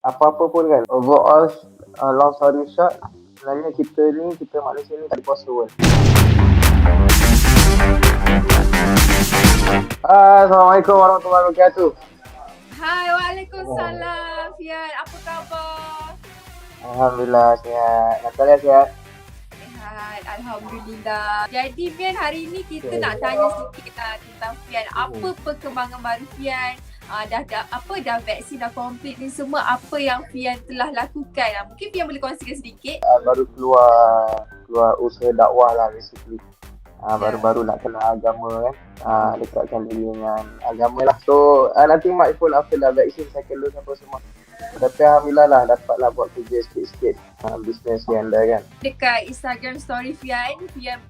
apa-apa pun kan. Overall, long story short, sebenarnya kita manusia ni tak ada kuasa pun. Assalamualaikum warahmatullahi wabarakatuh. Hai, Waalaikumsalam. Fian, apa khabar? Alhamdulillah sihat. Natalia sihat? Sihat, Alhamdulillah. Jadi Fian, hari ni kita nak tanya sikit tentang Fian. Apa perkembangan baru Fian? Dah vaksin dah komplit ni semua, apa yang Fian telah lakukan? Mungkin Fian boleh kongsikan sedikit. Baru keluar usaha dakwah lah basically. Baru-baru nak kenal agama kan. Dekatkan diri dengan agama lah. So nanti mindful after dah vaksin second dose apa semua. Tapi Alhamdulillah lah dapatlah buat kerja sikit-sikit bisnes yang dah kan. Dekat Instagram story Fian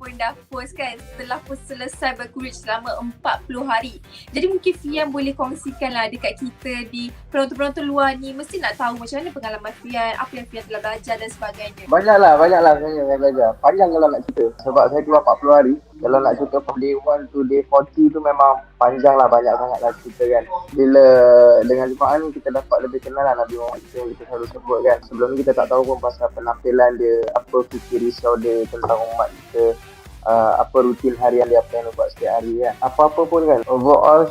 pun dah post kan setelah pun selesai berkurus selama 40 hari. Jadi mungkin Fian boleh kongsikan lah dekat kita di penonton-penonton luar ni mesti nak tahu macam mana pengalaman Fian, apa yang Fian telah belajar dan sebagainya. Banyaklah sebenarnya saya belajar. Panjang kalau nak cerita. Sebab saya keluar 40 hari. Kalau nak cerita from day 1 to day 40 tu memang panjang lah, banyak sangat lah cerita kan. Bila dengan jemaah ni kita dapat lebih kenal lah Nabi Muhammad yang kita selalu sebut kan. Sebelum ni kita tak tahu pun pasal penampilan dia, apa fikir risau dia tentang umat kita, apa rutin harian dia, apa yang dia buat setiap hari kan. Apa-apa pun kan. Overall,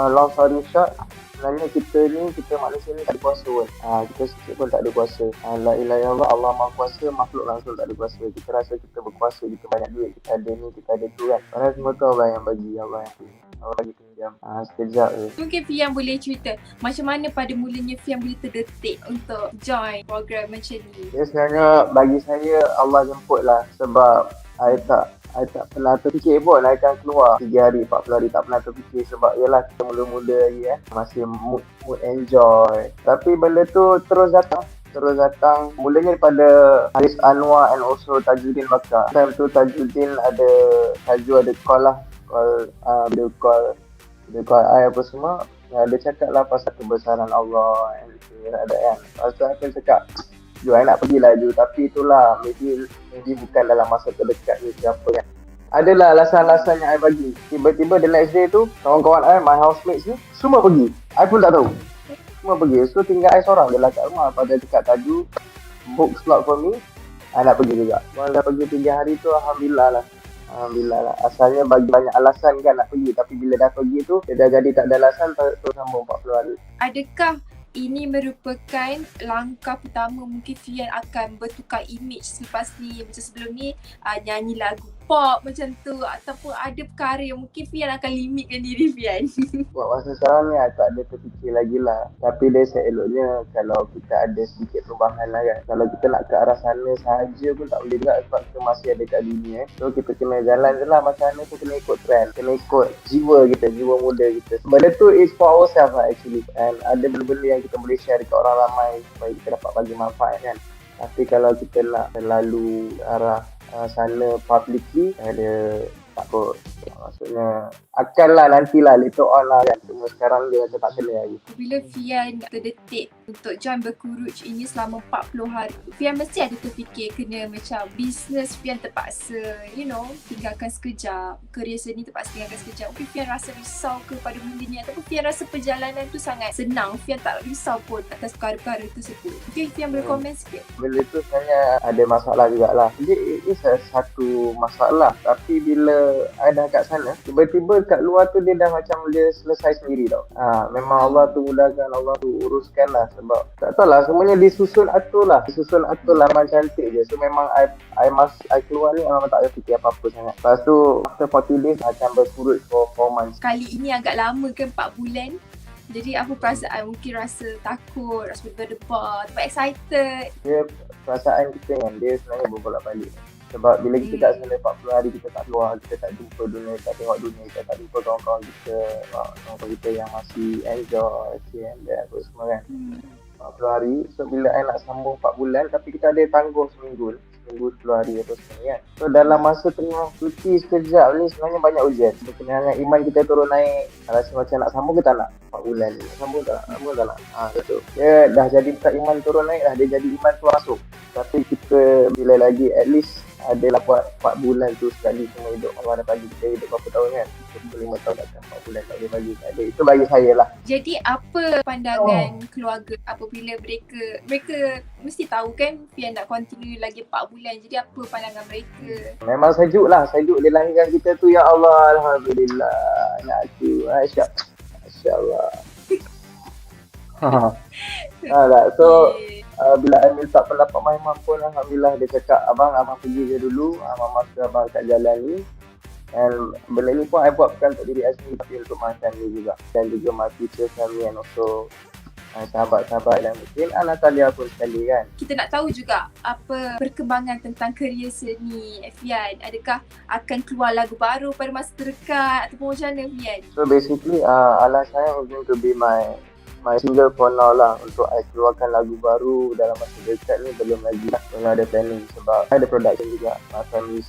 long story short, sebenarnya kita manusia ni tak ada kuasa pun. Kita sikit pun tak ada kuasa. La ilaha illallah, Allah Maha Kuasa, makhluk langsung tak ada kuasa. Kita rasa kita berkuasa, kita banyak duit, kita ada ni, kita ada tu kan. Padahal semua tu Allah yang bagi, Allah yang pilih. Allah bagi pinjam. Sekejap je. Mungkin Fian boleh cerita macam mana pada mulanya Fian boleh terdetik untuk join program macam ni. Ya, sebenarnya bagi saya Allah jemput lah. Sebab saya tak pernah terfikir pun I akan keluar 3 hari, 40 hari. Tak pernah terfikir sebab yalah kita mula-mula lagi masih mood enjoy. Tapi benda tu terus datang. Mulanya daripada Haris Anwar and also Tajuddin Bakar. Time tu Tajuddin ada call lah. Dia call I apa semua. Dia cakap lah pasal kebesaran Allah and ada kan. Lepas tu aku cakap, Ju, I nak pergilah Ju, tapi itulah maybe bukan dalam masa terdekat ni siapa kan. Adalah alasan-alasan yang I bagi. Tiba-tiba the next day tu, kawan-kawan I, my housemates ni, semua pergi. I pun tak tahu. Semua pergi. So tinggal I seorang je lah kat rumah. Pada dekat Taju, book slot for me, I nak pergi juga. Kalau dah pergi 3 hari tu, Alhamdulillah lah. Asalnya bagi banyak alasan kan nak pergi. Tapi bila dah pergi tu, dia dah jadi tak ada alasan, terus sambung 40 hari. Adakah ini merupakan langkah pertama mungkin Fian akan bertukar image selepas ni, macam sebelum ni nyanyi lagu pop macam tu, ataupun ada perkara yang mungkin Fian akan limitkan diri Fian? Buat masa sekarang ni I tak ada terfikir lagi lah. Tapi dia seeloknya kalau kita ada sedikit perubahan lah kan. Kalau kita nak ke arah sana sahaja pun tak boleh juga sebab kita masih ada kat dunia. So kita kena jalan je lah macam mana tu, kena ikut trend, kena ikut jiwa kita, jiwa muda kita. Benda tu is for ourselves lah actually. And ada benda-benda yang kita boleh share dekat orang ramai supaya kita dapat bagi manfaat kan. Tapi kalau kita nak terlalu arah sana publicly, ada takut. Maksudnya akanlah nantilah later on lah kan. Cuma sekarang dia macam tak kena lagi. Bila Fian terdetik untuk join berkuruj ini selama 40 hari, Fian mesti ada terfikir kena macam bisnes Fian terpaksa tinggalkan sekejap, kerja seni terpaksa tinggalkan sekejap. Mungkin Fian rasa risau ke pada benda ni, ataupun Fian rasa perjalanan tu sangat senang, Fian tak risau pun atas perkara-perkara tersebut. Mungkin Fian boleh komen sikit. Benda tu sebenarnya ada masalah jugalah. Jadi ini satu masalah. Tapi bila I dah kat sana, tiba-tiba kat luar tu dia dah macam dia selesai sendiri tau. Memang Allah tu mudahkan, Allah tu uruskan lah. Sebab tak tahu lah, semuanya disusun atur lah memang cantik je. So memang I keluar ni memang tak ada fikir apa-apa sangat. Lepas tu after 40 days akan berkurut for 4 months. Kali ini agak lama kan, 4 bulan. Jadi apa perasaan? Mungkin rasa takut, rasa berdebar, tak excited. Dia perasaan kita kan, dia sebenarnya berbolak-balik. Sebab bila kita kat sana 40 hari kita tak keluar, kita tak jumpa dunia, tak tengok dunia, kita tak jumpa kawan-kawan kita yang masih enjoy and apa semua kan. 40 hari, so bila I nak sambung 4 bulan, tapi kita ada tangguh seminggu 10 hari atau seminggu kan. So dalam masa tengah cuti sekejap ni sebenarnya banyak ujian. Kekenangan iman kita turun naik, rasa macam nak sambung ke tak nak 4 bulan ni, sambung tak nak, betul. Dia dah jadi bukan iman turun naik dah, dia jadi iman keluar masuk. Tapi kita bila lagi at least adalah buat 4 bulan tu sekali semua hidup. Allah dah bagi kita hidup berapa tahun kan, 25 tahun takkan 4 bulan tak boleh bagi kat adik. Itu bagi saya lah. Jadi apa pandangan keluarga apabila mereka mesti tahu kan Fian nak continue lagi 4 bulan. Jadi apa pandangan mereka? Memang sejuk lah, sejuk dia lahirkan kita tu. Ya Allah, Alhamdulillah, anak aku, Masya Allah. Alah, so bila Amil tak pendapat Mahimah pun Alhamdulillah dia cakap abang pergi je dulu, mama suruh abang kat jalan ni. And benda ni pun I buat bukan untuk diri I sendiri tapi untuk my family juga, dan juga my future family and also sahabat-sahabat dan mungkin Natalia pun sekali kan. Kita nak tahu juga apa perkembangan tentang kerjaya seni Fian. Adakah akan keluar lagu baru pada masa terdekat ataupun macam mana Fian? So basically Alah Sayang is going to be my single for now lah. Untuk I keluarkan lagu baru dalam masa dekat ni belum lagi lah. Belum ada planning sebab I ada production juga. My family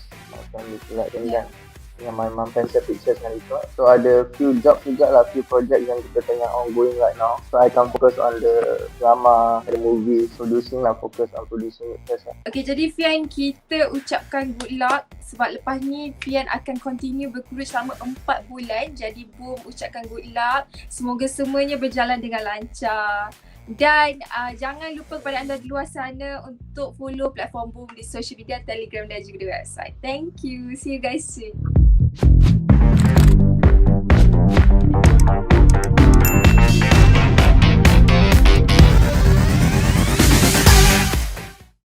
production kan. Dengan my mom Pencil Pictures dan itu. So ada few jobs juga lah, few project yang kita tengah ongoing right now. So I can focus on the drama, the movie, producing lah, focus on producing it first lah. Okay, jadi Fian, kita ucapkan good luck sebab lepas ni Fian akan continue berkurus selama 4 bulan. Jadi Boom ucapkan good luck. Semoga semuanya berjalan dengan lancar. Dan jangan lupa kepada anda di luar sana untuk follow platform Boom di social media, Telegram dan juga di website. Thank you. See you guys soon.